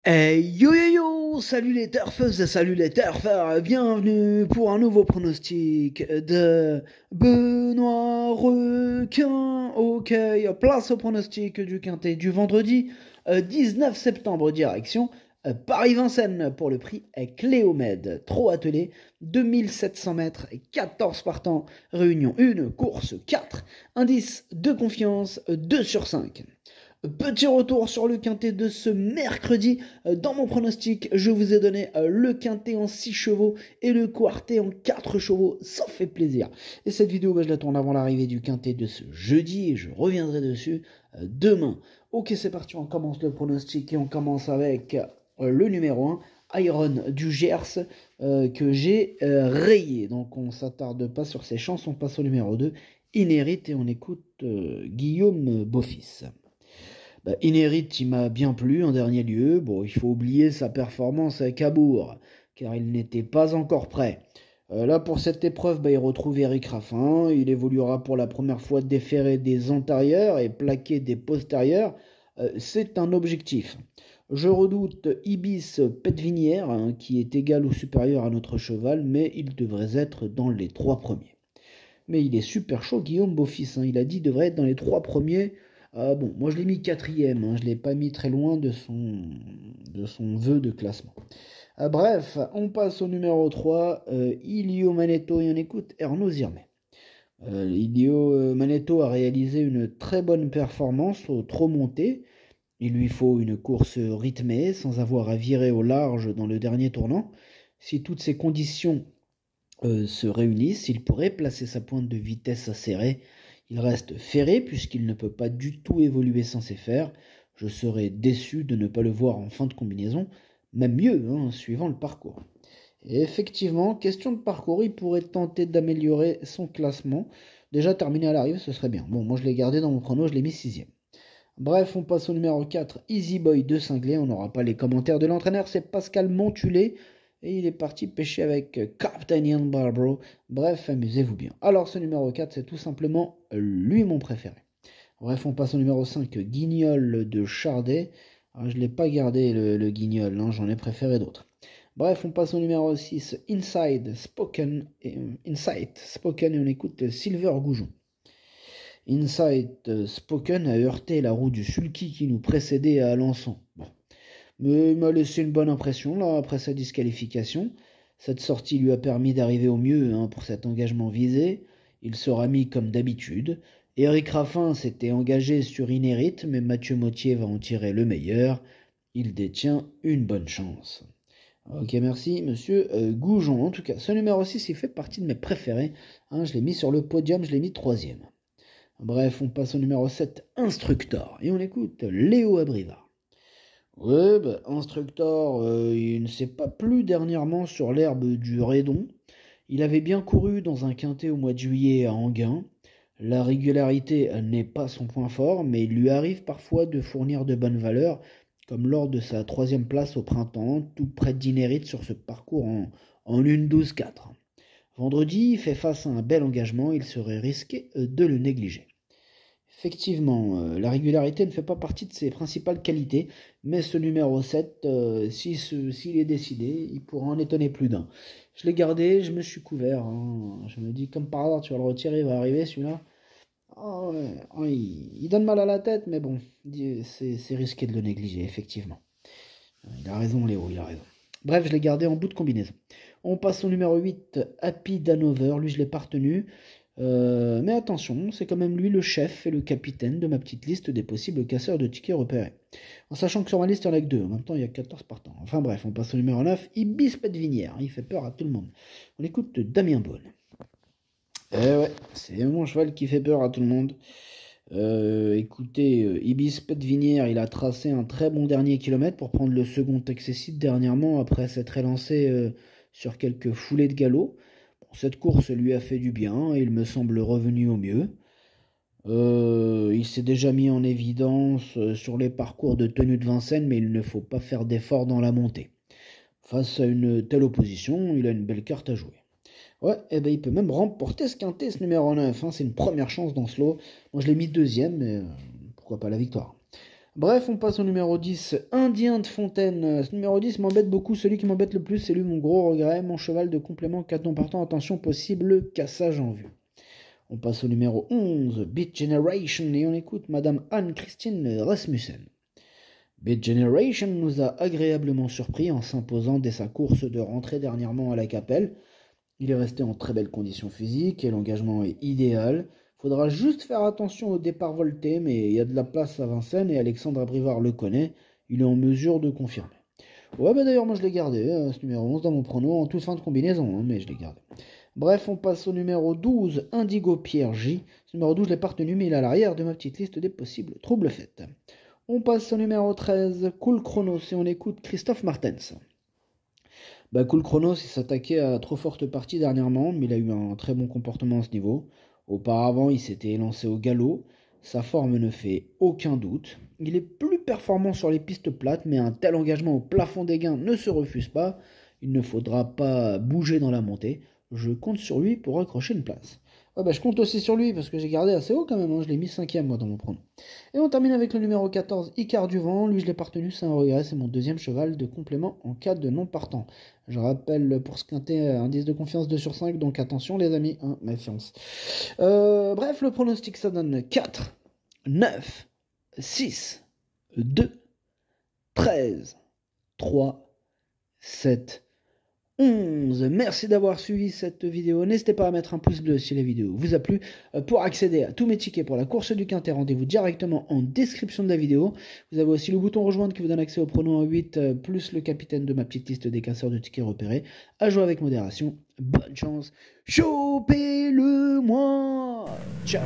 Yo yo yo, salut les turfeuses et salut les turfeurs, bienvenue pour un nouveau pronostic de Benoît Requin. Ok, place au pronostic du quintet du vendredi 19 septembre, direction Paris-Vincennes pour le prix Cléomède. Trop attelé, 2700 mètres, 14 partants, réunion 1, course 4, indice de confiance 2 sur 5. Petit retour sur le quintet de ce mercredi. Dans mon pronostic, je vous ai donné le quintet en 6 chevaux et le quartet en 4 chevaux. Ça fait plaisir. Et cette vidéo, je la tourne avant l'arrivée du quintet de ce jeudi et je reviendrai dessus demain. Ok, c'est parti, on commence le pronostic et on commence avec le numéro 1, Iron du Gers, que j'ai rayé. Donc on s'attarde pas sur ses chances, on passe au numéro 2, Inherit, et on écoute Guillaume Beaufils. Inherit, il m'a bien plu en dernier lieu. Bon, il faut oublier sa performance à Cabourg, car il n'était pas encore prêt. Là, pour cette épreuve, il retrouve Eric Raffin. Il évoluera pour la première fois déféré des antérieurs et plaqué des postérieurs. C'est un objectif. Je redoute Ibis Petvinière, qui est égal ou supérieur à notre cheval, mais il devrait être dans les 3 premiers. Mais il est super chaud, Guillaume Beaufils. Il a dit qu'il devrait être dans les 3 premiers. Bon, moi je l'ai mis quatrième, je ne l'ai pas mis très loin de son vœu de classement. Bref, on passe au numéro 3, Ilio Manetto, et on écoute Ernaud Zirmet. Ilio Manetto a réalisé une très bonne performance au trot monté. Il lui faut une course rythmée, sans avoir à virer au large dans le dernier tournant. Si toutes ces conditions se réunissent, il pourrait placer sa pointe de vitesse acérée. Il reste ferré puisqu'il ne peut pas du tout évoluer sans ses fers. Je serais déçu de ne pas le voir en fin de combinaison, même mieux, suivant le parcours. Et effectivement, question de parcours, il pourrait tenter d'améliorer son classement. Déjà terminé à l'arrivée, ce serait bien. Bon, moi je l'ai gardé dans mon chrono, je l'ai mis 6ème. Bref, on passe au numéro 4, Easy Boy de Cinglé. On n'aura pas les commentaires de l'entraîneur, c'est Pascal Montulé. Et il est parti pêcher avec Captain Ian Barbaro. Bref, amusez-vous bien. Alors, ce numéro 4, c'est tout simplement lui mon préféré. Bref, on passe au numéro 5, Guignol de Chardet. Alors, je ne l'ai pas gardé le Guignol, j'en ai préféré d'autres. Bref, on passe au numéro 6, Inside Spoken, et on écoute Silver Goujon. Inside Spoken a heurté la roue du sulky qui nous précédait à Alençon. Bon. Mais il m'a laissé une bonne impression là après sa disqualification. Cette sortie lui a permis d'arriver au mieux pour cet engagement visé. Il sera mis comme d'habitude. Eric Raffin s'était engagé sur Inherit, mais Mathieu Mottier va en tirer le meilleur. Il détient une bonne chance. Ok, merci monsieur Goujon. En tout cas, ce numéro 6, il fait partie de mes préférés. Je l'ai mis sur le podium, je l'ai mis 3ème. Bref, on passe au numéro 7, Instructor. Et on écoute Léo Abrivard. Ouais, Instructor, il ne s'est pas plu dernièrement sur l'herbe du Redon. Il avait bien couru dans un quintet au mois de juillet à Enghien. La régularité n'est pas son point fort, mais il lui arrive parfois de fournir de bonnes valeurs, comme lors de sa 3ème place au printemps, tout près d'Inherit sur ce parcours en 1-12-4. Vendredi, il fait face à un bel engagement, il serait risqué de le négliger. Effectivement, la régularité ne fait pas partie de ses principales qualités, mais ce numéro 7, s'il est décidé, il pourra en étonner plus d'un. Je l'ai gardé, je me suis couvert. Je me dis, comme par hasard, tu vas le retirer, il va arriver celui-là. Il donne mal à la tête, mais bon, c'est risqué de le négliger, effectivement. Il a raison, Léo, il a raison. Bref, je l'ai gardé en bout de combinaison. On passe au numéro 8, Happy Danover. Lui, je l'ai pas retenu. Mais attention, c'est quand même lui le chef et le capitaine de ma petite liste des possibles casseurs de tickets repérés. En sachant que sur ma liste, il y en a que 2. En même temps, il y a 14 partants. Enfin bref, on passe au numéro 9, Ibis Petvinière. Il fait peur à tout le monde. On écoute Damien Bonne. Ouais, c'est mon cheval qui fait peur à tout le monde. Écoutez, Ibis Petvinière, il a tracé un très bon dernier kilomètre pour prendre le second accessible dernièrement après s'être élancé sur quelques foulées de galop. Cette course lui a fait du bien et il me semble revenu au mieux. Il s'est déjà mis en évidence sur les parcours de tenue de Vincennes, mais il ne faut pas faire d'efforts dans la montée. Face à une telle opposition, il a une belle carte à jouer. Ouais, il peut même remporter ce quintet, ce numéro 9. C'est une première chance dans ce lot. Moi, je l'ai mis 2ème, mais pourquoi pas la victoire. Bref, on passe au numéro 10, Indien de Fontaine. Ce numéro 10 m'embête beaucoup. Celui qui m'embête le plus, c'est lui, mon gros regret. Mon cheval de complément 4 non partant. Attention, possible cassage en vue. On passe au numéro 11, Beat Generation. Et on écoute Madame Anne-Christine Rasmussen. Beat Generation nous a agréablement surpris en s'imposant dès sa course de rentrée dernièrement à la Capelle. Il est resté en très belles conditions physiques et l'engagement est idéal. Faudra juste faire attention au départ volté, mais il y a de la place à Vincennes et Alexandre Abrivard le connaît. Il est en mesure de confirmer. Ouais, bah d'ailleurs, moi je l'ai gardé, ce numéro 11 dans mon prono, en toute fin de combinaison, hein, mais je l'ai gardé. Bref, on passe au numéro 12, Indigo Pierre J. Ce numéro 12, je l'ai pas retenu, mais il est à l'arrière de ma petite liste des possibles troubles faits. On passe au numéro 13, Cool Chronos, et on écoute Christophe Martens. Bah, Cool Chronos, il s'attaquait à trop forte partie dernièrement, mais il a eu un très bon comportement à ce niveau. Auparavant, il s'était lancé au galop. Sa forme ne fait aucun doute. Il est plus performant sur les pistes plates, mais un tel engagement au plafond des gains ne se refuse pas. Il ne faudra pas bouger dans la montée. Je compte sur lui pour accrocher une place. Ouais, bah, je compte aussi sur lui parce que j'ai gardé assez haut quand même. Hein. Je l'ai mis 5ème moi dans mon pronom. Et on termine avec le numéro 14, Icare du Vent. Lui, je l'ai pas retenu, c'est un regret. C'est mon deuxième cheval de complément en cas de non partant. Je rappelle pour ce quintet, indice de confiance 2 sur 5. Donc attention les amis, hein, méfiance. Bref, le pronostic ça donne 4, 9, 6, 2, 13, 3, 7, 11. Merci d'avoir suivi cette vidéo. N'hésitez pas à mettre un pouce bleu si la vidéo vous a plu. Pour accéder à tous mes tickets pour la course du Quintet, rendez-vous directement en description de la vidéo. Vous avez aussi le bouton rejoindre qui vous donne accès au pronom en 8, plus le capitaine de ma petite liste des casseurs de tickets repérés. À jouer avec modération. Bonne chance. Chopez-le moi. Ciao.